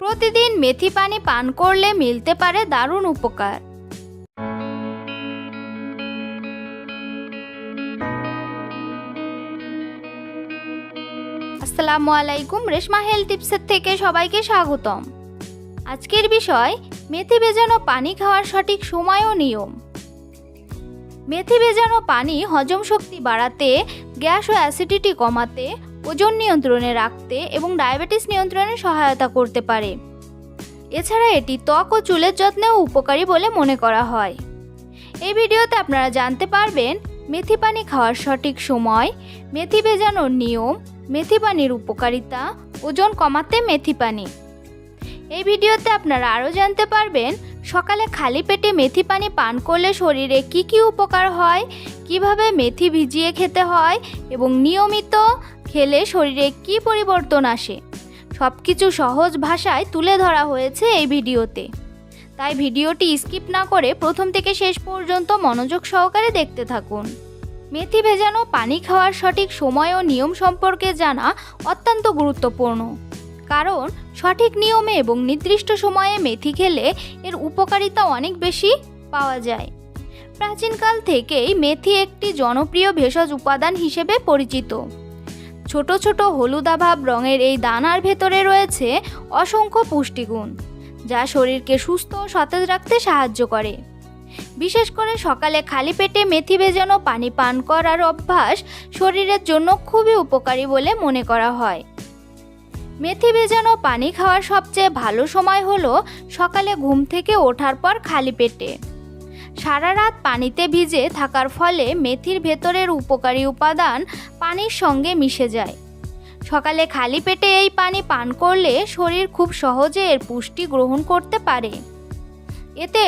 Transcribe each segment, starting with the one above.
প্রতিদিন মেথি পানি পান করলে মিলতে পারে দারুণ উপকার। আসসালামু আলাইকুম, রেশমা হেলথ টিপসের থেকে সবাইকে স্বাগতম। আজকের বিষয় মেথি ভেজানো পানি খাওয়ার সঠিক সময় ও নিয়ম। মেথি ভেজানো পানি হজম শক্তি বাড়াতে, গ্যাস ও অ্যাসিডিটি কমাতে, ওজন নিয়ন্ত্রণে রাখতে এবং ডায়াবেটিস নিয়ন্ত্রণে সহায়তা করতে পারে। এছাড়া এটি ত্বক ও চুলের যত্নেও উপকারী বলে মনে করা হয়। এই ভিডিওতে আপনারা জানতে পারবেন মেথি পানি খাওয়ার সঠিক সময়, মেথি ভেজানোর নিয়ম, মেথি পানির উপকারিতা, ওজন কমাতে মেথি পানি। এই ভিডিওতে আপনারা আরও জানতে পারবেন সকালে খালি পেটে মেথি পানি পান করলে শরীরে কি কি উপকার হয়, কিভাবে মেথি ভিজিয়ে খেতে হয় এবং নিয়মিত খেলে শরীরে কি পরিবর্তন আসে। সব কিছু সহজ ভাষায় তুলে ধরা হয়েছে এই ভিডিওতে। তাই ভিডিওটি স্কিপ না করে প্রথম থেকে শেষ পর্যন্ত মনোযোগ সহকারে দেখতে থাকুন। মেথি ভেজানো পানি খাওয়ার সঠিক সময় ও নিয়ম সম্পর্কে জানা অত্যন্ত গুরুত্বপূর্ণ, কারণ সঠিক নিয়মে এবং নির্দিষ্ট সময়ে মেথি খেলে এর উপকারিতা অনেক বেশি পাওয়া যায়। প্রাচীনকাল থেকেই মেথি একটি জনপ্রিয় ভেষজ উপাদান হিসেবে পরিচিত। ছোট ছোট হলুদাভ রঙের এই দানার ভেতরে রয়েছে অসংখ্য পুষ্টিগুণ, যা শরীরকে সুস্থ ও সতেজ রাখতে সাহায্য করে। বিশেষ করে সকালে খালি পেটে মেথি ভেজানো পানি পান করার অভ্যাস শরীরের জন্য খুবই উপকারী বলে মনে করা হয়। মেথি ভেজানো পানি খাওয়ার সবচেয়ে ভালো সময় হলো সকালে ঘুম থেকে ওঠার পর খালি পেটে। সারা রাত পানিতে ভিজে থাকার ফলে মেথির ভেতরের উপকারী উপাদান পানির সঙ্গে মিশে যায়। সকালে খালি পেটে এই পানি পান করলে শরীর খুব সহজে এর পুষ্টি গ্রহণ করতে পারে। এতে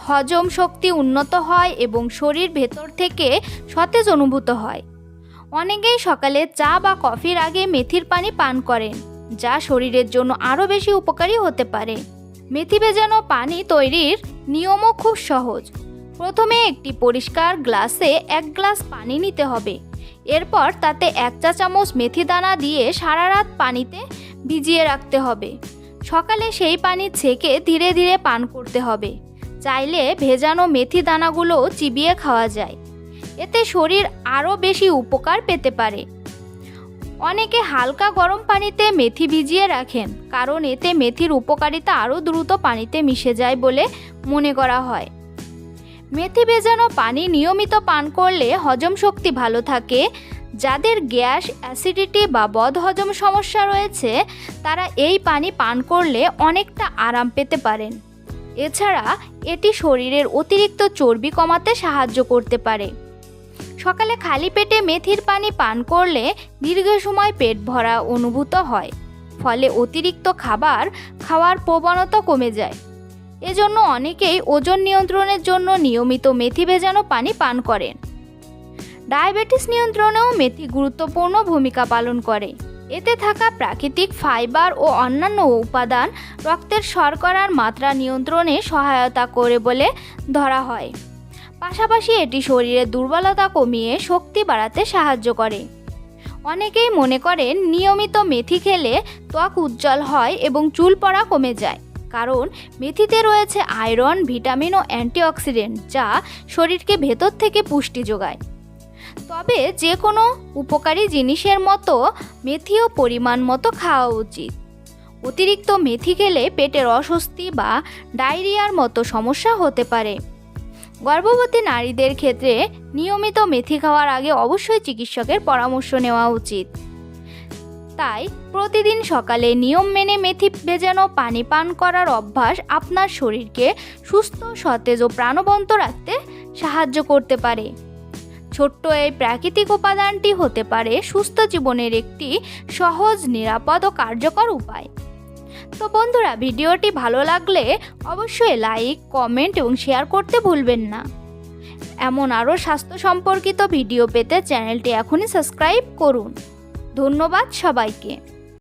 হজম শক্তি উন্নত হয় এবং শরীর ভেতর থেকে সতেজ অনুভূত হয়। অনেকেই সকালে চা বা কফির আগে মেথির পানি পান করেন, যা শরীরের জন্য আরও বেশি উপকারী হতে পারে। মেথি ভেজানো পানি তৈরির নিয়মও খুব সহজ। প্রথমে একটি পরিষ্কার গ্লাসে 1 গ্লাস পানি নিতে হবে। এরপর তাতে 1 চা চামচ মেথি দানা দিয়ে সারা রাত পানিতে ভিজিয়ে রাখতে হবে। সকালে সেই পানি ছেঁকে ধীরে ধীরে পান করতে হবে। চাইলে ভেজানো মেথি দানাগুলো চিবিয়ে খাওয়া যায়। এতে শরীর আরও বেশি উপকার পেতে পারে। অনেকে হালকা গরম পানিতে মেথি ভিজিয়ে রাখেন, কারণ এতে মেথির উপকারিতা আরও দ্রুত পানিতে মিশে যায় বলে মনে করা হয়। মেথি ভেজানো পানি নিয়মিত পান করলে হজম শক্তি ভালো থাকে। যাদের গ্যাস, অ্যাসিডিটি বা বদহজম সমস্যা রয়েছে, তারা এই পানি পান করলে অনেকটা আরাম পেতে পারেন। এছাড়া এটি শরীরের অতিরিক্ত চর্বি কমাতে সাহায্য করতে পারে। সকালে খালি পেটে মেথির পানি পান করলে দীর্ঘ সময় পেট ভরা অনুভূত হয়, ফলে অতিরিক্ত খাবার খাওয়ার প্রবণতা কমে যায়। এজন্য অনেকেই ওজন নিয়ন্ত্রণের জন্য নিয়মিত মেথি ভেজানো পানি পান করেন। ডায়াবেটিস নিয়ন্ত্রণেও মেথি গুরুত্বপূর্ণ ভূমিকা পালন করে। এতে থাকা প্রাকৃতিক ফাইবার ও অন্যান্য উপাদান রক্তের শর্করার মাত্রা নিয়ন্ত্রণে সহায়তা করে বলে ধরা হয়। পাশাপাশি এটি শরীরের দুর্বলতা কমিয়ে শক্তি বাড়াতে সাহায্য করে। অনেকেই মনে করেন নিয়মিত মেথি খেলে ত্বক উজ্জ্বল হয় এবং চুল পড়া কমে যায়, কারণ মেথিতে রয়েছে আয়রন, ভিটামিন ও অ্যান্টিঅক্সিডেন্ট, যা শরীরকে ভেতর থেকে পুষ্টি যোগায়। তবে যে কোনো উপকারী জিনিসের মতো মেথিও পরিমাণ মতো খাওয়া উচিত। অতিরিক্ত মেথি খেলে পেটের অস্বস্তি বা ডায়রিয়ার মতো সমস্যা হতে পারে। গর্ভবতী নারীদের ক্ষেত্রে নিয়মিত মেথি খাওয়ার আগে অবশ্যই চিকিৎসকের পরামর্শ নেওয়া উচিত। তাই প্রতিদিন সকালে নিয়ম মেনে মেথি ভেজানো পানি পান করার অভ্যাস আপনার শরীরকে সুস্থ, সতেজ ও প্রাণবন্ত রাখতে সাহায্য করতে পারে। ছোট্ট এই প্রাকৃতিক উপাদানটি হতে পারে সুস্থ জীবনের একটি সহজ, নিরাপদ ও কার্যকর উপায়। তো বন্ধুরা, ভিডিওটি ভালো লাগলে অবশ্যই লাইক, কমেন্ট এবং শেয়ার করতে ভুলবেন না। এমন আরও স্বাস্থ্য সম্পর্কিত ভিডিও পেতে চ্যানেলটি এখনই সাবস্ক্রাইব করুন। ধন্যবাদ সবাইকে।